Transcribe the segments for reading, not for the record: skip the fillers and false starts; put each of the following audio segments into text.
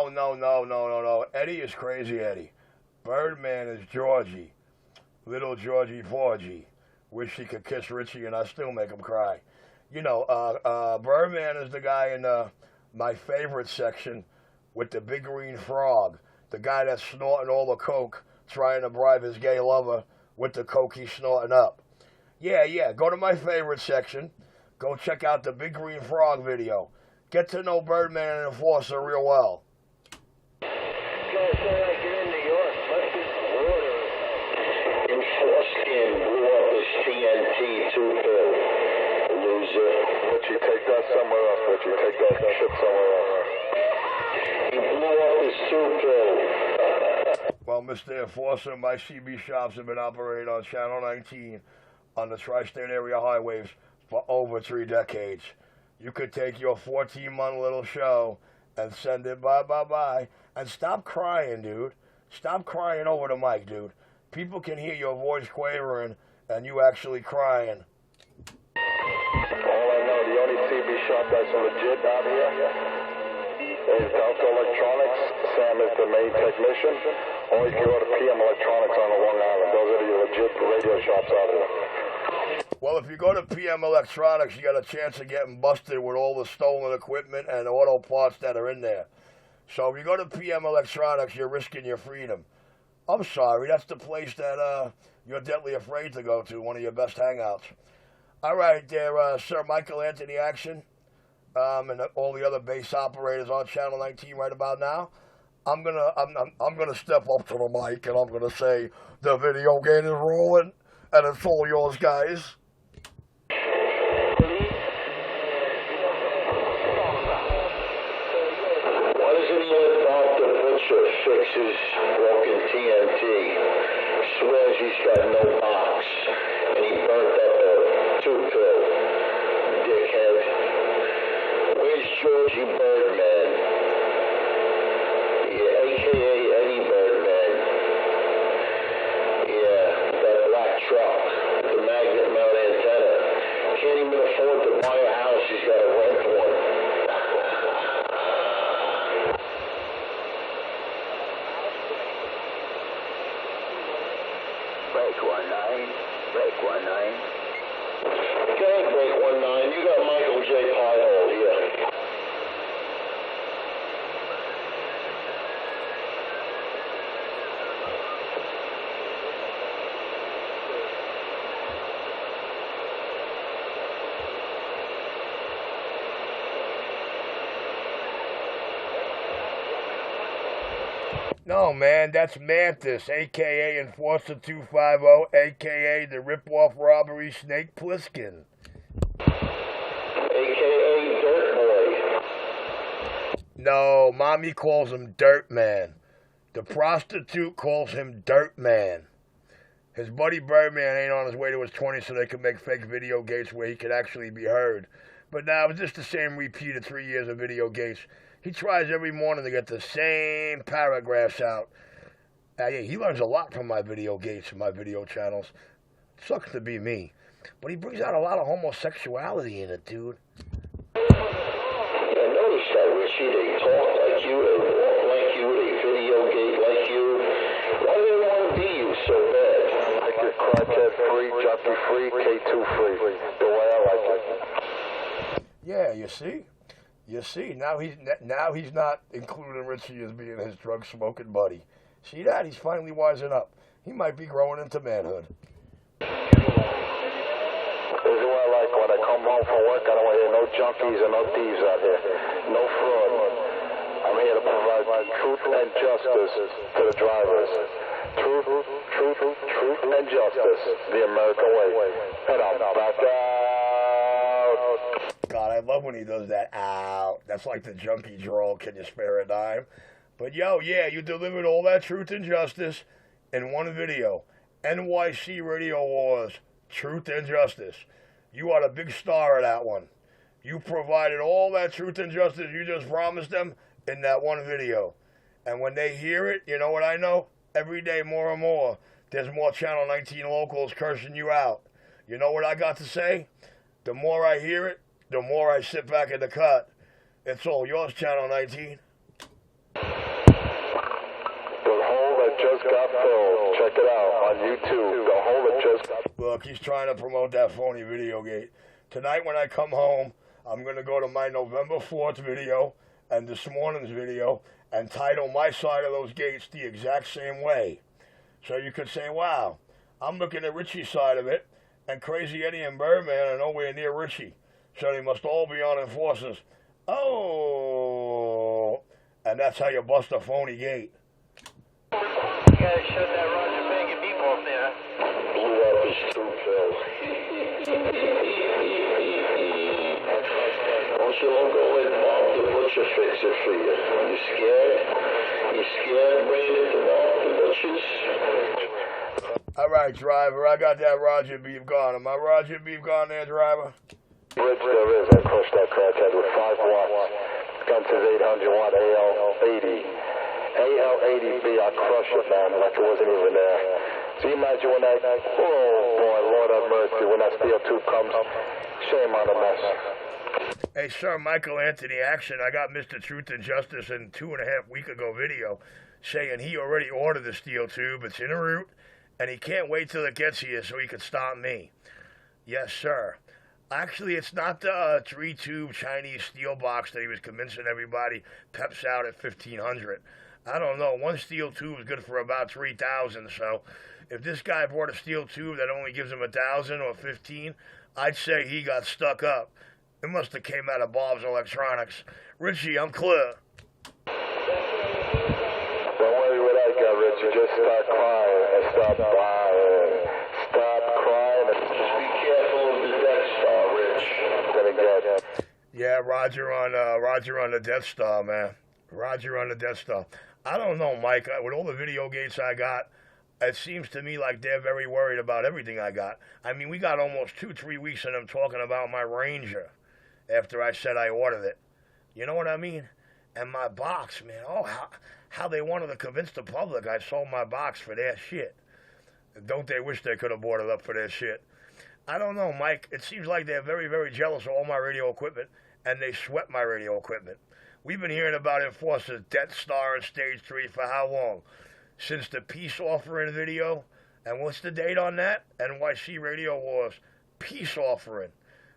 No. Eddie is crazy Eddie. Birdman is Georgie. Little Georgie Porgy. Wish he could kiss Richie and I still make him cry. Birdman is the guy in my favorite section with the big green frog. The guy that's snorting all the coke, trying to bribe his gay lover with the coke he's snorting up. Yeah, go to my favorite section. Go check out the Big Green Frog video. Get to know Birdman and Enforcer real well. Enforcer blew up his TNT two-pill. Loser. Richie, take that somewhere else, Richie. Take that shit somewhere else. He blew up his two-pill. Well, Mr. Enforcer, my CB shops have been operating on Channel 19 on the tri-state area highways for over 3 decades. You could take your 14-month little show and send it bye. And stop crying, dude. Stop crying over the mic, dude. People can hear your voice quavering and you actually crying. All I know, the only CB shop that's legit out here is Delta Electronics. Sam is the main technician. Or you can go to PM Electronics on Long Island. Those are the legit radio shops out here. Well, if you go to PM Electronics, you got a chance of getting busted with all the stolen equipment and auto parts that are in there. So if you go to PM Electronics, you're risking your freedom. I'm sorry, that's the place that you're deadly afraid to go to, one of your best hangouts. All right, there, Sir Michael Anthony Action, and all the other base operators on Channel 19 right about now. I'm gonna step up to the mic and I'm gonna say the video game is rolling and it's all yours, guys. Why doesn't he let Dr. Butcher fix his broken TNT? Swears he's got no box, and he burnt up a two-pill. Dickhead. Where's Georgie Birdman? Yeah, a.k.a. Eddie Birdman. Yeah, that black truck, the magnet mount antenna. Can't even afford to buy a house, he's got to rent one. Break 19. Break 19. Go ahead, Break 19. You got Michael J. Piehole here. No, man, that's Mantis, a.k.a. Enforcer 250, a.k.a. the rip-off robbery Snake Plissken. A.k.a. Dirt Boy. No, Mommy calls him Dirt Man. The prostitute calls him Dirt Man. His buddy Birdman ain't on his way to his 20s so they can make fake video gates where he can actually be heard. But now it's just the same repeat of 3 years of video gates. He tries every morning to get the same paragraphs out. Yeah, he learns a lot from my video gates and my video channels. Sucks to be me. But he brings out a lot of homosexuality in it, dude. I noticed that, Richie. They talk like you, they walk like you, they video gate like you. Why do they want to be you so bad? Like it crackhead free, junkie free, K2 free. The way I like it. Yeah, you see? You see, now he's not including Richie as being his drug-smoking buddy. See that? He's finally wising up. He might be growing into manhood. This is what I like. When I come home from work, I don't want to hear no junkies or no thieves out here. No fraud. I'm here to provide truth and justice to the drivers. Truth and justice. The American way. And I'm back out. God, I love when he does that. Ow. That's like the junkie drawl. Can you spare a dime? But yo, yeah, you delivered all that truth and justice in one video. NYC Radio Wars, Truth and Justice. You are the big star of that one. You provided all that truth and justice you just promised them in that one video. And when they hear it, you know what I know? Every day more and more, there's more Channel 19 locals cursing you out. You know what I got to say? The more I hear it, the more I sit back in the cut. It's all yours, Channel 19. just got filled. Check it out on YouTube. The hole that just got... Look, he's trying to promote that phony video gate. Tonight when I come home, I'm going to go to my November 4th video and this morning's video and title my side of those gates the exact same way. So you could say, wow, I'm looking at Richie's side of it, and Crazy Eddie and Birdman are nowhere near Richie. So they must all be on enforcers. Oh, and that's how you bust a phony gate. You guys showed that Roger banging meatballs there. Blew up his two-pill. Don't you want to go let Bob the Butcher fix it for you? You scared? You scared bringing it to Bob the Butcher's? All right, driver, I got that Roger beef gone. Am I Roger beef gone there, driver? Rich, there is. I crushed that crackhead with 5 watts. Gun says 800 watt AL80. AL80B, I crushed it, man, like it wasn't even there. So you imagine when that, oh boy, Lord have mercy, when that steel tube comes, shame on the mess. Hey, sir, Michael Anthony Action. I got Mr. Truth and Justice in 2.5 week ago video saying he already ordered the steel tube. It's en route, and he can't wait till it gets here so he can stop me. Yes, sir. Actually, it's not the 3-tube Chinese steel box that he was convincing everybody peps out at 1,500. I don't know. One steel tube is good for about 3,000. So if this guy bought a steel tube that only gives him 1,000 or 15, I'd say he got stuck up. It must have came out of Bob's Electronics. Richie, I'm clear. Don't worry what I got, Richie. Just start crying and stop buying. Stop crying and Just be careful of the Death Star, Rich. gonna get. Yeah, Roger on the Death Star, man. Roger on the Death Star. I don't know, Mike. With all the video gates I got, it seems to me like they're very worried about everything I got. I mean, we got almost 2-3 weeks of them talking about my Ranger after I said I ordered it. You know what I mean? And my box, man. Oh, how they wanted to convince the public I sold my box for their shit. Don't they wish they could have bought it up for their shit? I don't know, Mike. It seems like they're very, very jealous of all my radio equipment, and they sweat my radio equipment. We've been hearing about Enforcer's Death Star and Stage 3 for how long? Since the peace offering video. And what's the date on that? NYC Radio Wars peace offering,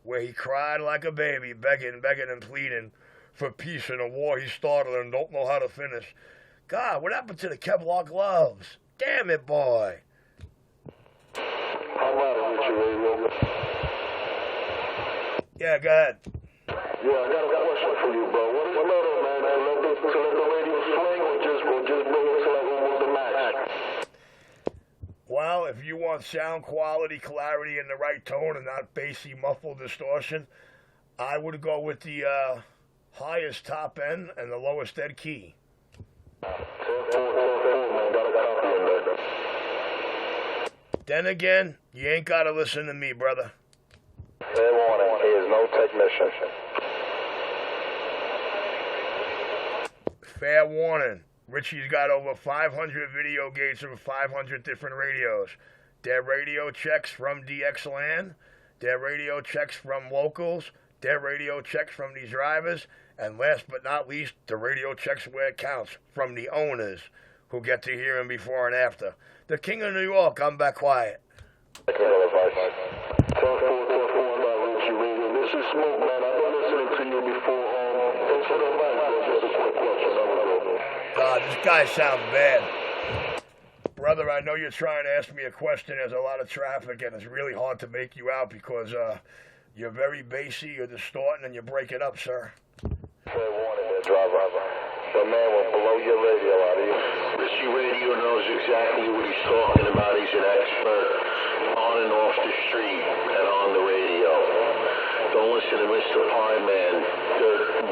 where he cried like a baby, begging and pleading for peace in a war he started and don't know how to finish. God, what happened to the Kevlar gloves? Damn it, boy. How about it, Richie Radio? Yeah, go ahead. Yeah, I got a question for you, bro. What is the matter, man? To let the radio swing or just bring it to like almost a match? Well, if you want sound quality, clarity, and the right tone and not bassy, muffled distortion, I would go with the highest top end and the lowest dead key. Then again, you ain't got to listen to me, brother. Fair warning, he is no technician. Fair warning. Richie's got over 500 video gates and 500 different radios. Their radio checks from DXLAN, their radio checks from locals, their radio checks from these drivers, and last but not least, the radio checks where it counts from the owners who get to hear him before and after. The King of New York, I'm back quiet. Technical advice. Talk about Richie Radio. This is Smoke, man. I've been listening to you before. Thanks for the advice, bro. Just a quick question. God, this guy sounds bad. Brother, I know you're trying to ask me a question. There's a lot of traffic, and it's really hard to make you out because you're very bassy, you're distorting, and you break it up, sir. Fair warning there, driver. The man will blow your radio out of you. Richie Radio knows exactly what he's talking about. He's an expert on and off the street and on the radio. Don't listen to Mr. Pie Man,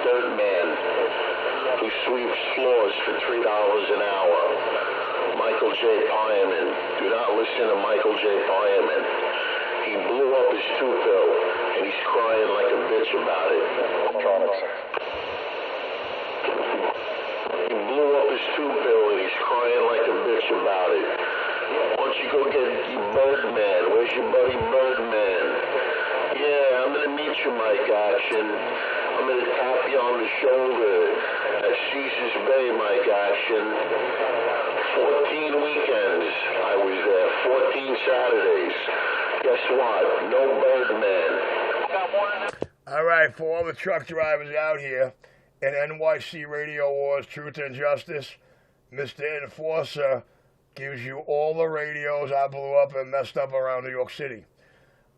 Dirt Man, who sweeps floors for $3 an hour. Michael J. Pieman. Do not listen to Michael J. Pieman. He blew up his two-pill, and he's crying like a bitch about it. Electronics. He blew up his two-pill, and he's crying like a bitch about it. Why don't you go get Birdman? Where's your buddy Birdman? Yeah, I'm gonna meet you, my gosh, and I'm gonna tap you on the shoulder at Caesar's Bay, my gosh, and 14 weekends I was there, 14 Saturdays. Guess what? No Birdman. All right, for all the truck drivers out here in NYC Radio Wars, Truth and Justice, Mr. Enforcer gives you all the radios I blew up and messed up around New York City.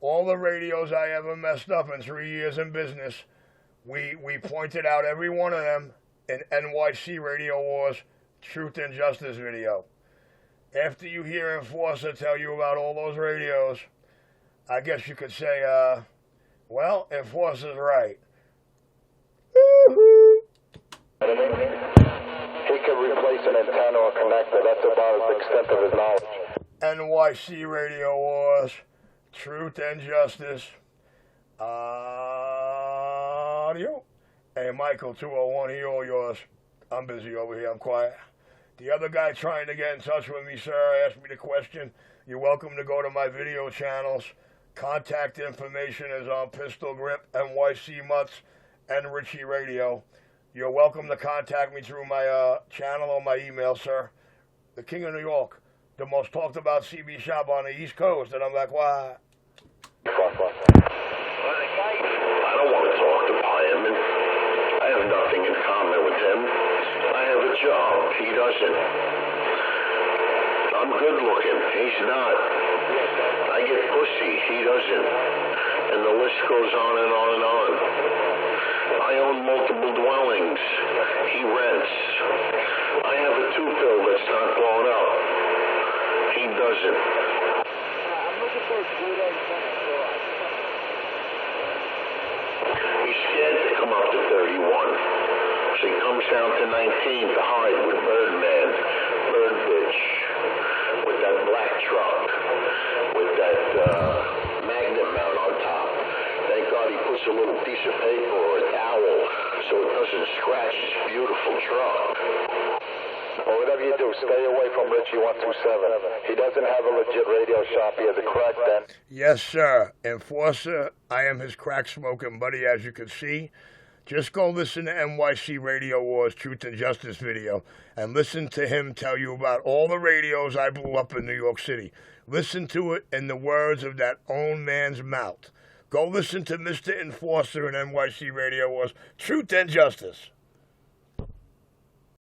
All the radios I ever messed up in 3 years in business, we pointed out every one of them in NYC Radio Wars, Truth and Justice video. After you hear Enforcer tell you about all those radios, I guess you could say, well, Enforcer's right. He could replace an antenna or connector. That's about the extent of his knowledge. NYC Radio Wars, Truth and Justice, audio. Hey, Michael, 201, he all yours. I'm busy over here, I'm quiet. The other guy trying to get in touch with me, sir, asked me the question. You're welcome to go to my video channels. Contact information is on Pistol Grip, NYC Mutts, and Richie Radio. You're welcome to contact me through my channel or my email, sir. The King of New York, the most talked about CB shop on the East Coast. And I'm like, why? I don't want to talk to Fireman. I have nothing in common with him. I have a job. He doesn't. I'm good looking. He's not. I get pussy. He doesn't. And the list goes on and on and on. I own multiple dwellings. He rents. I have a two-pill that's not blown up. He doesn't. I'm looking for a good antenna. He's scared to come up to 31. So he comes down to 19 to hide with Birdman, Bird Bitch, with that black truck, with that magnet mount on top. Thank God he puts a little piece of paper or a towel so it doesn't scratch his beautiful truck. Well, whatever you do, stay away from Richie 127. He doesn't have a legit radio shop. He has a crack den. Yes, sir. Enforcer, I am his crack-smoking buddy, as you can see. Just go listen to NYC Radio Wars Truth and Justice video and listen to him tell you about all the radios I blew up in New York City. Listen to it in the words of that own man's mouth. Go listen to Mr. Enforcer in NYC Radio Wars Truth and Justice.